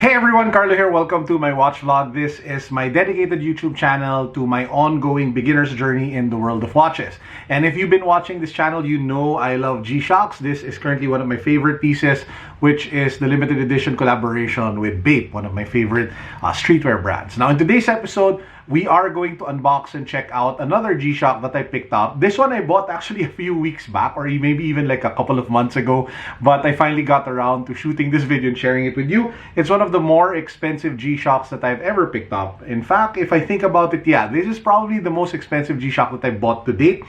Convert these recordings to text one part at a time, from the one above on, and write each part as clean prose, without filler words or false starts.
Hey everyone, Carlo here. Welcome to my watch vlog. This is my dedicated YouTube channel to my ongoing beginner's journey in the world of watches. And if you've been watching this channel, you know I love G-Shocks. This is currently one of my favorite pieces, which is the limited edition collaboration with Bape, one of my favorite streetwear brands. Now in today's episode, we are going to unbox and check out another G-Shock that I picked up. This one I bought actually a few weeks back, or maybe even like a couple of months ago, but I finally got around to shooting this video and sharing it with you. It's one of the more expensive G-Shocks that I've ever picked up. In fact, if I think about it, yeah, this is probably the most expensive G-Shock that I bought to date.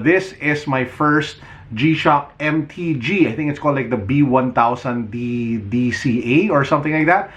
This is my first G-Shock MTG. I think it's called like the B1000D DCA or something like that.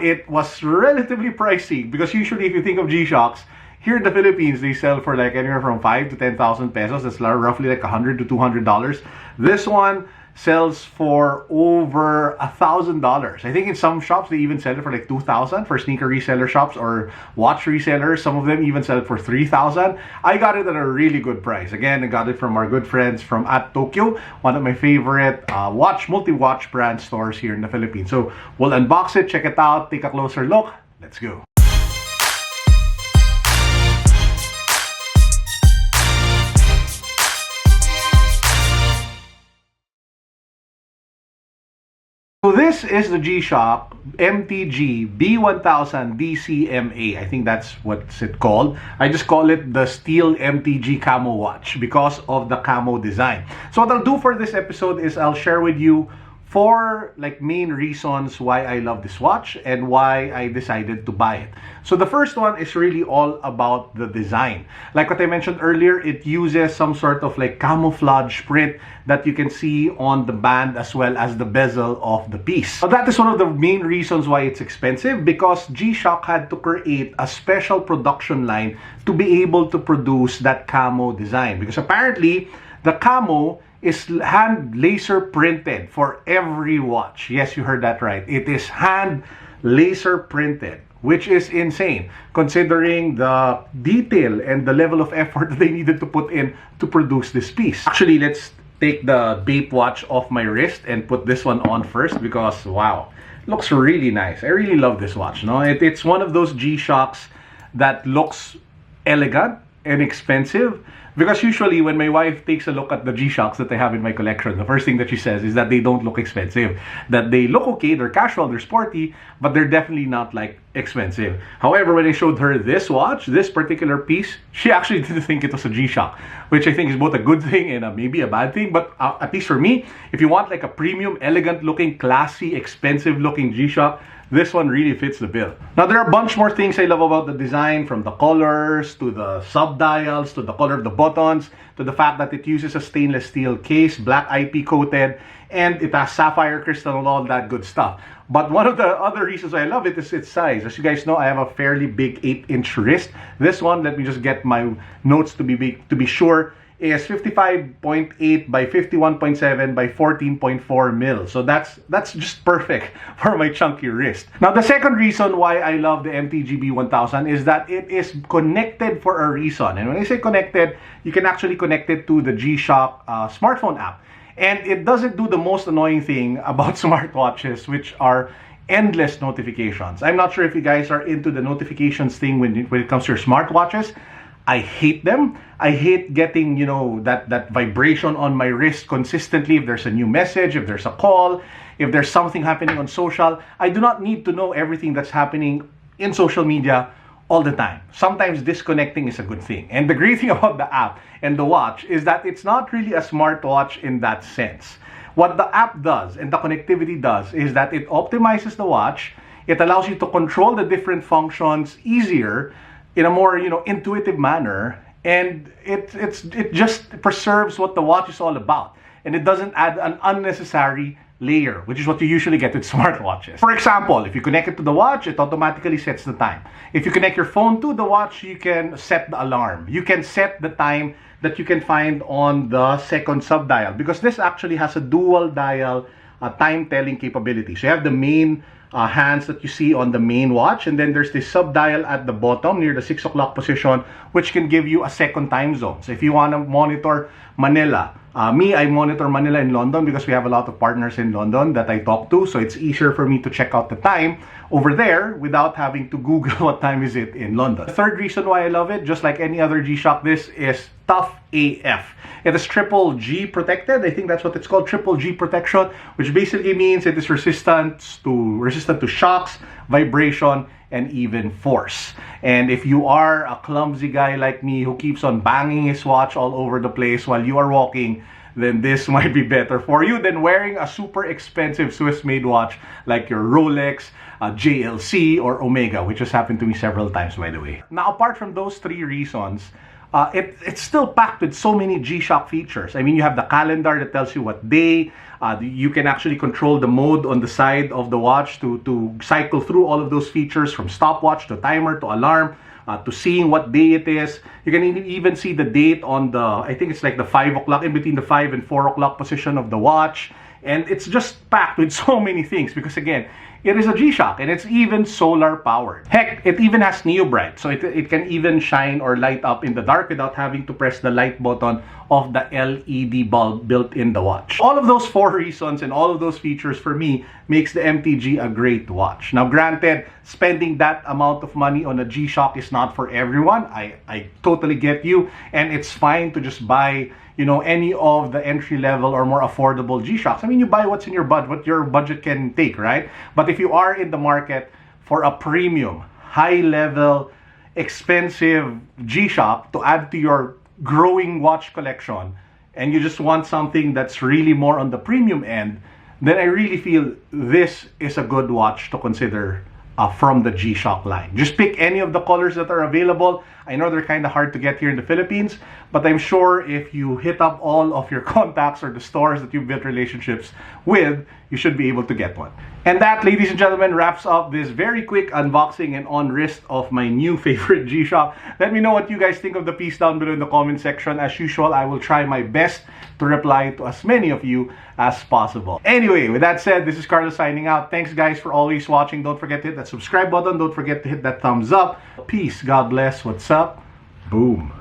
It was relatively pricey because usually if you think of G-Shocks, here in the Philippines, they sell for like anywhere from 5 to 10,000 pesos. That's roughly like $100 to $200. This one sells for over $1,000. I think in some shops they even sell it for like $2,000 for sneaker reseller shops or watch resellers. Some of them even sell it for $3,000. I got it at a really good price. Again, I got it from our good friends from Tokyo, one of my favorite multi-watch brand stores here in the Philippines. So we'll unbox it, check it out, take a closer look. Let's go. So this is the G-Shock MTG B1000 DCMA. I think that's what's it called. I just call it the Steel MTG Camo watch because of the camo design. So what I'll do for this episode is I'll share with you four like main reasons why I love this watch and why I decided to buy it. So the first one is really all about the design. Like what I mentioned earlier, it uses some sort of like camouflage print that you can see on the band as well as the bezel of the piece. So that is one of the main reasons why it's expensive, because G-Shock had to create a special production line to be able to produce that camo design, because apparently the camo is hand laser printed for every watch. Yes, you heard that right. It is hand laser printed, which is insane considering the detail and the level of effort that they needed to put in to produce this piece. Actually, let's take the Bape watch off my wrist and put this one on first, because wow, looks really nice. I really love this watch. No, it's one of those G-Shocks that looks elegant and expensive, because usually when my wife takes a look at the G-Shocks that I have in my collection, the first thing that she says is that they don't look expensive, that they look okay, they're casual, they're sporty, but they're definitely not like expensive. However, when I showed her this watch, this particular piece, she actually didn't think it was a G-Shock, which I think is both a good thing and maybe a bad thing. But at least for me, if you want like a premium, elegant looking, classy, expensive looking G-Shock, this one really fits the bill. Now, there are a bunch more things I love about the design, from the colors, to the sub-dials, to the color of the buttons, to the fact that it uses a stainless steel case, black IP coated, and it has sapphire crystal and all that good stuff. But one of the other reasons I love it is its size. As you guys know, I have a fairly big 8-inch wrist. This one, let me just get my notes to be sure, is 55.8 by 51.7 by 14.4 mil. So that's just perfect for my chunky wrist. Now, the second reason why I love the MTG B1000 is that it is connected for a reason. And when I say connected, you can actually connect it to the G-Shock smartphone app. And it doesn't do the most annoying thing about smartwatches, which are endless notifications. I'm not sure if you guys are into the notifications thing when it comes to your smartwatches. I hate them. I hate getting, you know, that vibration on my wrist consistently if there's a new message, if there's a call, if there's something happening on social. I do not need to know everything that's happening in social media all the time. Sometimes disconnecting is a good thing. And the great thing about the app and the watch is that it's not really a smartwatch in that sense. What the app does and the connectivity does is that it optimizes the watch. It allows you to control the different functions easier in a more, you know, intuitive manner, and it just preserves what the watch is all about, and it doesn't add an unnecessary layer, which is what you usually get with smartwatches. For example, if you connect it to the watch, it automatically sets the time. If you connect your phone to the watch, you can set the alarm. You can set the time that you can find on the second sub-dial, because this actually has a dual dial time telling capability. So you have the main hands that you see on the main watch, and then there's this sub-dial at the bottom near the 6 o'clock position, which can give you a second time zone. So if you want to monitor Manila, Me, I monitor Manila and London because we have a lot of partners in London that I talk to, so it's easier for me to check out the time over there without having to Google what time is it in London. The third reason why I love it, just like any other G-Shock, this is tough AF. It is triple G protected. I think that's what it's called, triple G protection, which basically means it is resistant to shocks, vibration, and even force. And if you are a clumsy guy like me who keeps on banging his watch all over the place while you are walking, then this might be better for you than wearing a super expensive Swiss-made watch like your Rolex, JLC, or Omega, which has happened to me several times, by the way. Now, apart from those three reasons, it's still packed with so many G-Shock features. I mean, you have the calendar that tells you what day. You can actually control the mode on the side of the watch to cycle through all of those features, from stopwatch to timer to alarm, to seeing what day it is. You can even see the date on the, I think it's like the 5 o'clock, in between the 5 and 4 o'clock position of the watch. And it's just packed with so many things because, again, it is a G-Shock and it's even solar powered. Heck, it even has Neo Bright, so it can even shine or light up in the dark without having to press the light button of the LED bulb built in the watch. All of those four reasons and all of those features for me makes the MTG a great watch. Now, granted, spending that amount of money on a G-Shock is not for everyone. I totally get you, and it's fine to just buy, you know, any of the entry-level or more affordable G-Shocks. I mean, you buy what's in your budget, what your budget can take, right? But if you are in the market for a premium, high-level, expensive G-Shock to add to your growing watch collection, and you just want something that's really more on the premium end, then I really feel this is a good watch to consider from the G-Shock line. Just pick any of the colors that are available. I know they're kind of hard to get here in the Philippines, but I'm sure if you hit up all of your contacts or the stores that you've built relationships with, you should be able to get one. And that, ladies and gentlemen, wraps up this very quick unboxing and on wrist of my new favorite G-Shock. Let me know what you guys think of the piece down below in the comment section. As usual, I will try my best to reply to as many of you as possible. Anyway, with that said, this is Carlo signing out. Thanks, guys, for always watching. Don't forget to hit that subscribe button. Don't forget to hit that thumbs up. Peace. God bless. What's up? Boom.